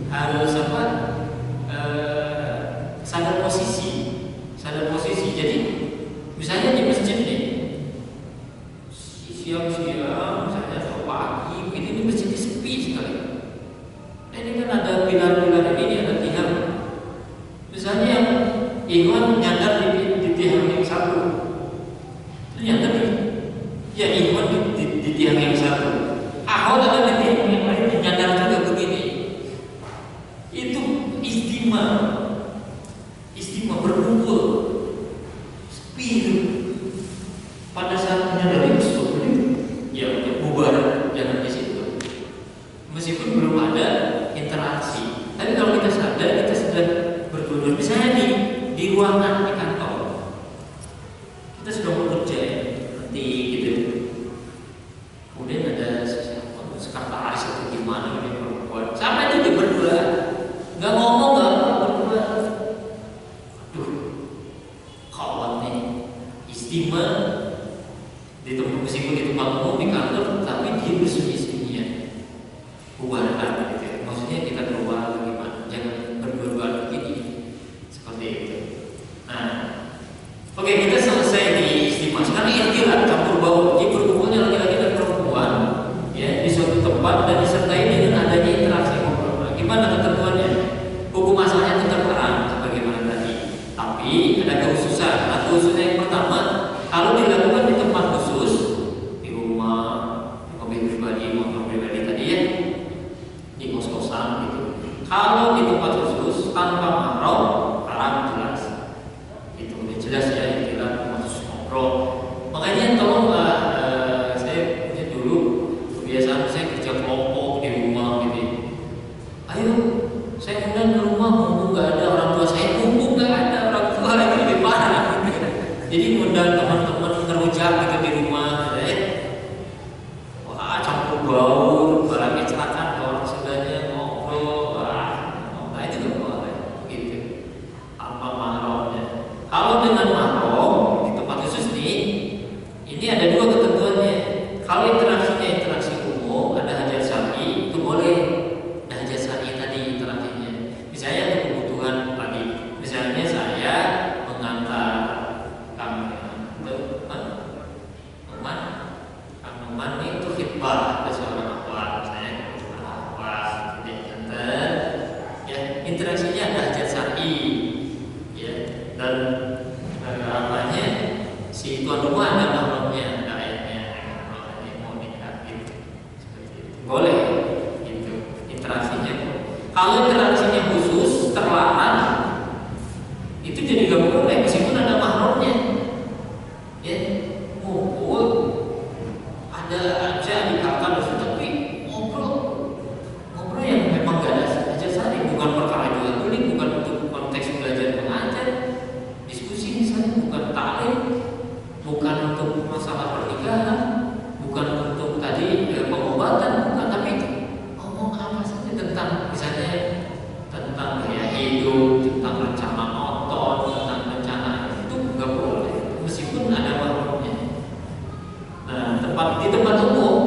harus apa? Sadar posisi. Jadi misalnya di masjid nih, siang-siang misalnya atau pagi, ini masjid sepi sekali. Nah, ini kan ada pilar-pilar ini, ada tiang. Misalnya yang ikhwan nyandar di tiang yang satu, nyandar ya ikhwan di tiang yang satu. Ahwat ada di tiang yang lain, nyandar juga begini. Itu istimewa berkumpul spirit pada saat menyadari ya bubar, jangan di situ. Meskipun belum ada interaksi, tapi kalau kita sadar, kita sudah berduduk misalnya di ruangan di kantor, kita sudah bekerja ya, nanti gitu. Kemudian ada sekretaris atau gimana ini perempuan, sama itu dia berdua, nggak ngomong, nggak berdua. Aduh, kawan nih istimewa satu usulnya yang pertama, kalau dilakukan di tempat khusus, di rumah, mobil pribadi, motor pribadi tadi ya, di kos-kosan gitu. Kalau di tempat khusus tanpa mahram, haram jelas. Itu udah jelas ya, istilah khusus ngobrol. Makanya tolong saya punya dulu kebiasaan saya kerja kelompok di rumah gitu. Ayo, saya undang ke rumah, mumpung nggak ada orang tua saya, mumpung nggak ada orang tua lagi lebih parah. Jadi undang teman-teman ngerujak gitu di rumah, gitu ya. Wah, campur baur, barangnya celakan, orang sebelahnya ngobrol, nah itu nggak boleh, gitu. Tanpa mahramnya. Kalau dengan mahram di tempat khusus nih, ini ada dua ketentuannya. Kalau interaksi umum, ada hajat syar'i, itu boleh. Ada hajat syar'i tadi interaksinya. Misalnya untuk kebutuhan tadi, misalnya saya mengantar Kang Numan itu khidbah ke seorang akhwat, saya akhwat diantar, ya interaksinya ada hajat syar'i, ya dan apanya si tuan rumah ada mahramnya, ada ayatnya, mau nikah gitu, seperti itu. Boleh gitu interaksinya. Kalau interaksinya khusus terlarang, itu jadi gak boleh meskipun ada mahramnya. Ya, ngumpul ada aja dikatakan tapi ngobrol yang memang gak ada hajat syar'i, bukan perkara jual beli, bukan untuk konteks belajar mengajar, diskusi misalnya, bukan taklim, bukan untuk masalah pernikahan, bukan untuk tadi pengobatan, bukan, tapi itu ngomong apa saja tentang misalnya tentang gaya hidup, tentang rencana otot, tentang rencana itu nggak boleh meskipun ada mahramnya. Nah, di tempat umum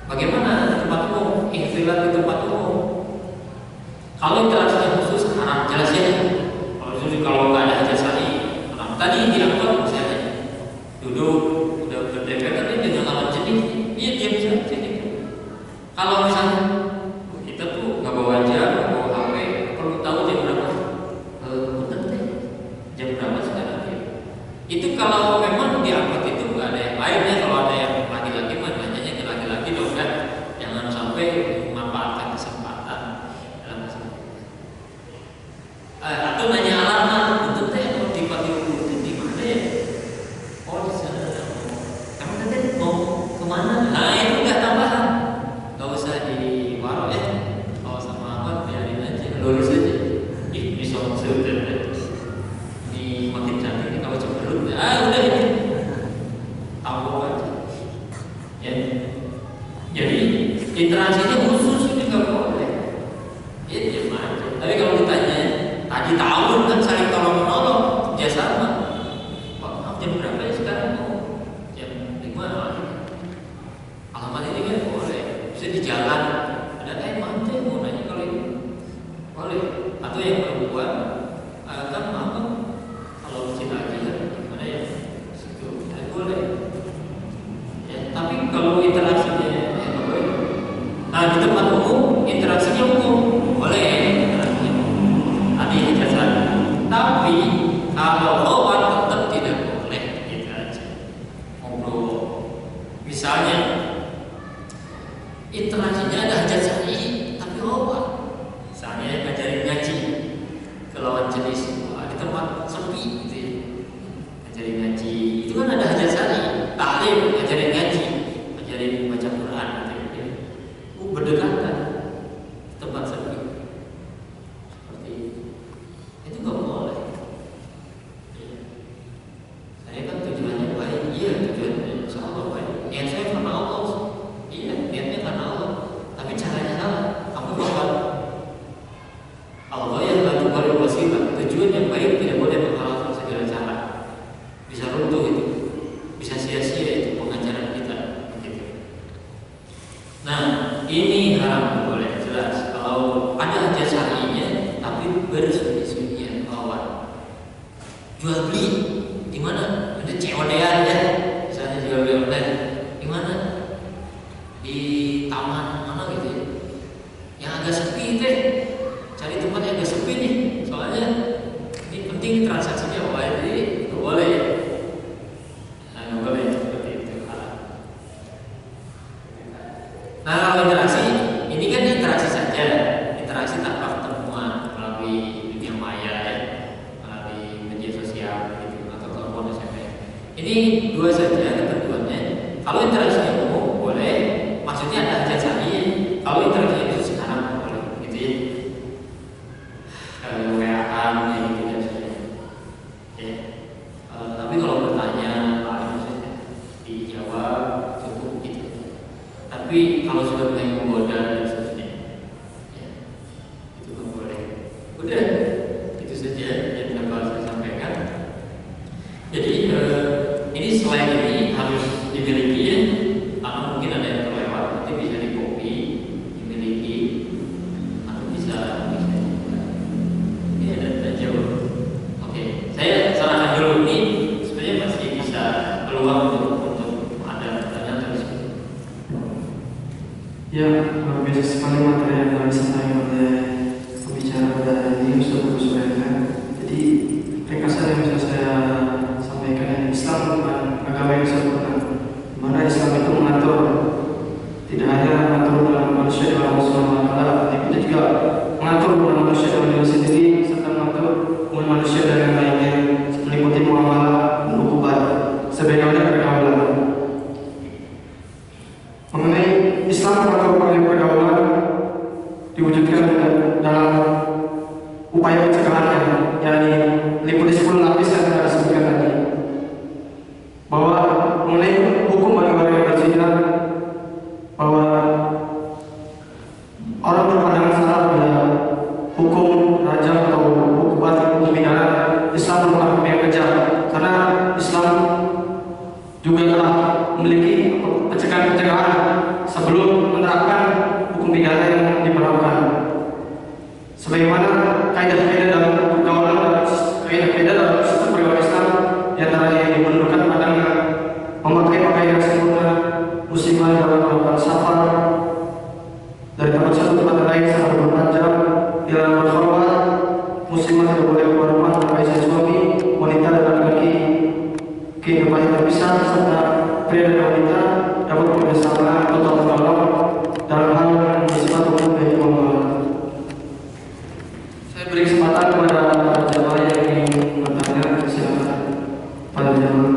bagaimana? Di tempat umum, ikhtilat di tempat umum. Kalau interaksinya khusus haram jelas ya. Kalau nggak ada hajat syar'i, tadi diangkat misalnya duduk udah berdekatan dengan lawan jenis, iya dia bisa jadi. Kalau misalnya kita tuh nggak bawa jam, nggak bawa HP, perlu tahu jam berapa? Bener deh, jam berapa sekarang ya? Itu kalau memang diangkat itu nggak ada yang lain ya. Kalau ada yang laki-laki mah nanyanya ke laki-laki dong kan, jangan sampai memanfaatkan kesempatan dalam kesempatan. Atau nanya alamat, betul deh kalau di Pati Ulu itu di mana ya? Oh di sana. Kamu tadi mau kemana? Nah itu nggak tambahan, nggak usah di warung ya. Kalau sama apa biarin aja, lurus aja. Ih bisa sudah di makin cantik kalau coba dulu. Udah ini tahu aja. Ya. Jadi interaksinya khusus itu nggak boleh. Ya diam aja. Tapi kalau ditanya tadi tahun kan saling tolong menolong, kerjasama. Pak, maaf jam berapa ya sekarang? Jam 5. Alamat ini kan boleh, bisa di jalan. Ada mantai mau nanya kalau ini boleh. Atau yang perempuan, kan maaf kalau kita aja mana ya situ boleh. Ya, tapi kalau interaksinya ya boleh. Nah di tempat umum interaksinya umum boleh. Tadi hajat syar'i. Tapi kalau khawat tetap tidak boleh, gitu aja. Ngobrol. Misalnya interaksinya ada hajat syar'i tapi khawat. Misalnya ngajarin ngaji ke lawan jenis di tempat sepi gitu ya. Ngajarin ngaji itu kan ada hajat syar'i. Taklim ngajarin ngaji, ngajarin baca Quran gitu ya. Berdekatan tempat sepi. Seperti itu nggak boleh. Ya. Saya kan tujuannya baik, iya tujuannya insya Allah baik. Niat saya karena Allah, iya niatnya karena Allah. Tapi caranya salah. Aku bakal Allah yang batu baru wasilah. Tujuan yang baik tidak boleh menghalalkan segala cara. Bisa runtuh itu, bisa sia-sia itu pengajaran kita. Begitu. Nah ini haram boleh jelas. Kalau ada hajat syar'inya tapi bersunyi-sunyian kawan. Jual beli di mana? Ada COD-an ya. Misalnya jual beli online. Di mana? Di taman mana gitu ya. Yang agak sepi deh. Cari tempat yang agak sepi nih. Soalnya ini penting transaksinya. Jadi Ini dua saja ketentuannya. Kalau interaksi umum boleh, maksudnya ada hajat syar'i. Kalau interaksi itu sekarang boleh, gitu ya. WA-an ya gitu dan sebagainya. Ya. Tapi kalau bertanya, maksudnya dijawab cukup gitu. Tapi kalau sudah mulai menggoda dan sebagainya, ya, itu nggak boleh. Udah, itu saja yang dapat saya sampaikan. Jadi ini selain ini harus dimiliki ya, karena mungkin ada yang terlewat, nanti bisa di copy, dimiliki, atau bisa ini ada jawab. Oke, saya sarankan dulu ini sebenarnya masih bisa peluang untuk ada pertanyaan terus. Ya, luar biasa sekali materi yang telah disampaikan oleh pembicara pada hari ini, Ustaz Bagus Bayakan. Jadi ringkasan yang bisa saya sampaikan, Islam bukan agama yang sempurna, di mana Islam itu mengatur, tidak hanya mengatur dalam manusia dan Allah Subhanahu wa Ta'ala, tapi kita juga mengatur dalam manusia dan diri sendiri, serta mengatur hubungan manusia dan yang lainnya, meliputi muamalah dan hukuman, sebagaimana pergaulan. Mengenai Islam mengatur pergaulan diwujudkan dalam upaya pencegahannya, yakni meliputi 10 lapis yang telah disebutkan tadi. Bahwa mengenai hukum bagi orang yang berzina, bahwa orang berpandangan salah bila hukum rajam atau hukum pidana Islam merupakan hukum yang kejam, karena Islam juga telah memiliki pencegahan sebelum menerapkan hukum pidana yang diperlakukan. Sebagaimana kaidah-kaidah dalam pergaulan dan kaidah-kaidah dalam sistem pergaulan Islam, di antaranya yang menunjukkan padanya memakai pakaian yang sempurna, muslimah dalam melakukan safar dari tempat satu tempat lain selama 24 jam, dalam berkhulwat, muslimah tidak boleh keluar rumah tanpa izin suami, wanita dan laki-laki kehidupan yang terpisah, serta pria dan wanita dapat bekerjasama atau tolong dalam hal yang bersifat